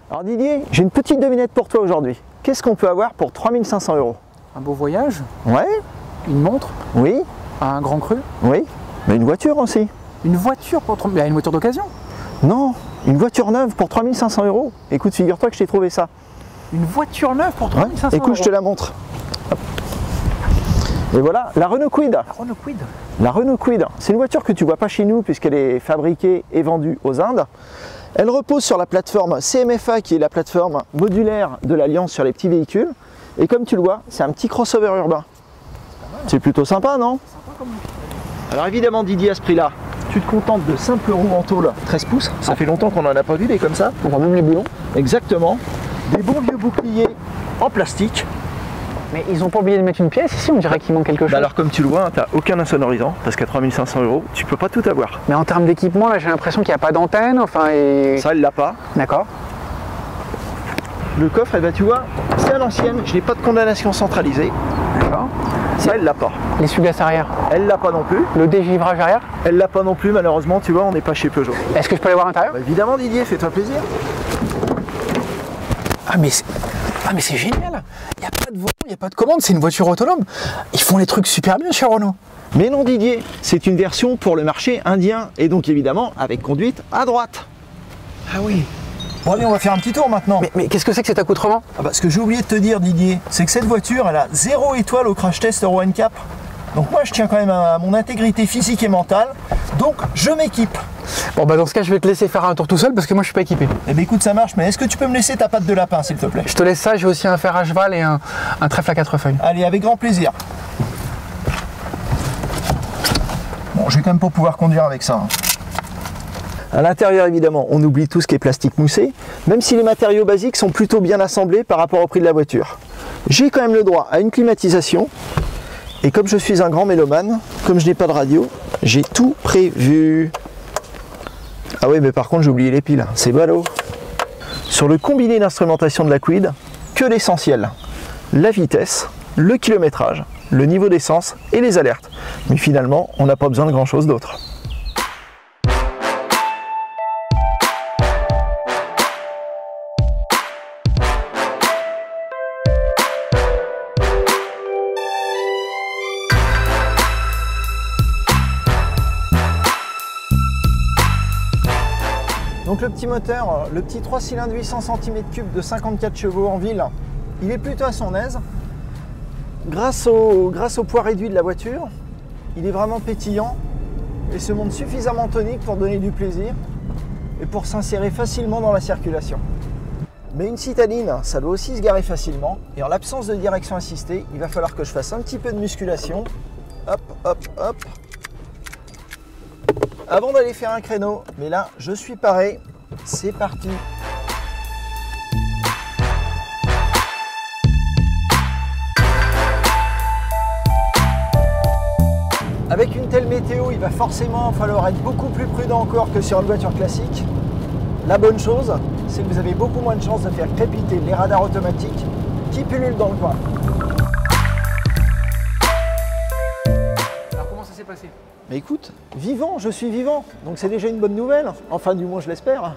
Alors Didier, j'ai une petite devinette pour toi aujourd'hui. Qu'est-ce qu'on peut avoir pour 3500 €? Un beau voyage, Ouais, une montre, oui, un grand cru, oui. Mais une voiture aussi. une voiture pour 30 000, une voiture d'occasion. Non, une voiture neuve pour 3500 €. Écoute, figure-toi que je t'ai trouvé ça. Une voiture neuve pour 3500 Écoute, je te la montre. Hop. Et voilà, la Renault Kwid. La Renault Kwid. La Renault Kwid, c'est une voiture que tu ne vois pas chez nous puisqu'elle est fabriquée et vendue aux Indes. Elle repose sur la plateforme CMFA qui est la plateforme modulaire de l'Alliance sur les petits véhicules. Et comme tu le vois, c'est un petit crossover urbain. C'est plutôt sympa, non? Sympa comme... Alors évidemment Didier, à ce prix-là, tu te contentes de simples roues en tôle 13 pouces. Ça fait longtemps qu'on n'en a pas vu des comme ça. On voit même les boulons. Exactement. Des bons vieux boucliers en plastique. Mais ils ont pas oublié de mettre une pièce ici, on dirait qu'il manque quelque chose. Bah alors comme tu le vois, tu n'as aucun insonorisant, parce qu'à 3500 €, tu peux pas tout avoir. Mais en termes d'équipement, là j'ai l'impression qu'il n'y a pas d'antenne, enfin et... Ça, elle l'a pas. D'accord. Le coffre, eh ben, tu vois, c'est à l'ancienne, je n'ai pas de condamnation centralisée. D'accord. Ça, elle l'a pas. L'essuie-glace arrière. Elle l'a pas non plus. Le dégivrage arrière. Elle l'a pas non plus, malheureusement, tu vois, on n'est pas chez Peugeot. Est-ce que je peux aller voir à l'intérieur? Bah, évidemment Didier, fais-toi plaisir. Ah mais c'est génial. Il n'y a pas de volant, il n'y a pas de commande, c'est une voiture autonome. Ils font les trucs super bien chez Renault. Mais non Didier, c'est une version pour le marché indien, et donc évidemment avec conduite à droite. Ah oui. Bon allez, on va faire un petit tour maintenant. Mais qu'est-ce que c'est que cet accoutrement? Ah bah, ce que j'ai oublié de te dire Didier, c'est que cette voiture, elle a 0 étoile au crash test Euro NCAP. Donc moi je tiens quand même à mon intégrité physique et mentale, donc je m'équipe. Bon bah dans ce cas je vais te laisser faire un tour tout seul parce que moi je suis pas équipé. Eh bien écoute, ça marche, mais est-ce que tu peux me laisser ta patte de lapin s'il te plaît? Je te laisse ça, j'ai aussi un fer à cheval et un trèfle à 4 feuilles. Allez, avec grand plaisir. Bon, je vais quand même pas pouvoir conduire avec ça. À l'intérieur, évidemment, on oublie tout ce qui est plastique moussé, même si les matériaux basiques sont plutôt bien assemblés par rapport au prix de la voiture. J'ai quand même le droit à une climatisation, et comme je suis un grand mélomane, comme je n'ai pas de radio, j'ai tout prévu. Ah oui, mais par contre, j'ai oublié les piles, c'est ballot. Sur le combiné d'instrumentation de la Kwid, que l'essentiel, la vitesse, le kilométrage, le niveau d'essence et les alertes. Mais finalement, on n'a pas besoin de grand chose d'autre. Donc le petit moteur, le petit 3 cylindres 800 cm3 de 54 chevaux en ville, il est plutôt à son aise. Grâce au poids réduit de la voiture, il est vraiment pétillant et se montre suffisamment tonique pour donner du plaisir et pour s'insérer facilement dans la circulation. Mais une citadine, ça doit aussi se garer facilement et en l'absence de direction assistée, il va falloir que je fasse un petit peu de musculation. Hop, hop, hop. Avant d'aller faire un créneau, mais là, je suis paré. C'est parti. Avec une telle météo, il va forcément falloir être beaucoup plus prudent encore que sur une voiture classique. La bonne chose, c'est que vous avez beaucoup moins de chances de faire crépiter les radars automatiques qui pullulent dans le coin. Alors comment ça s'est passé? Mais écoute, vivant, je suis vivant, donc c'est déjà une bonne nouvelle, enfin du moins je l'espère.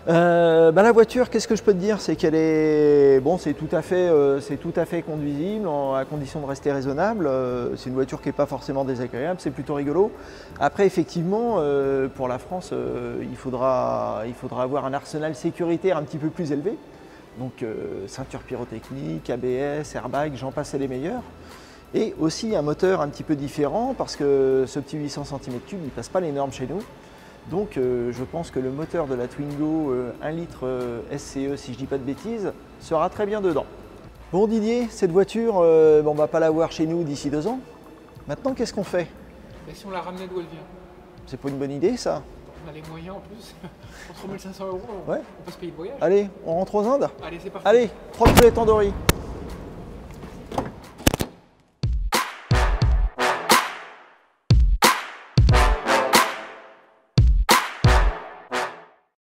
La voiture, qu'est-ce que je peux te dire? C'est qu'elle est, bon, c'est tout à fait conduisible à condition de rester raisonnable. C'est une voiture qui n'est pas forcément désagréable, c'est plutôt rigolo. Après, effectivement, pour la France, il faudra avoir un arsenal sécuritaire un petit peu plus élevé. Donc ceinture pyrotechnique, ABS, airbag, j'en passe les meilleurs. Et aussi un moteur un petit peu différent parce que ce petit 800 cm3, il ne passe pas les normes chez nous. Donc je pense que le moteur de la Twingo 1 litre SCE, si je ne dis pas de bêtises, sera très bien dedans. Bon Didier, cette voiture, on ne va pas la voir chez nous d'ici 2 ans. Maintenant, qu'est-ce qu'on fait? Et si on la ramenait d'où elle vient? C'est pas une bonne idée ça? On a les moyens en plus. Pour 3500 €, ouais. on peut se payer le voyage. Allez, on rentre aux Indes? Allez, c'est parti. Allez, 3 poulets tandoori.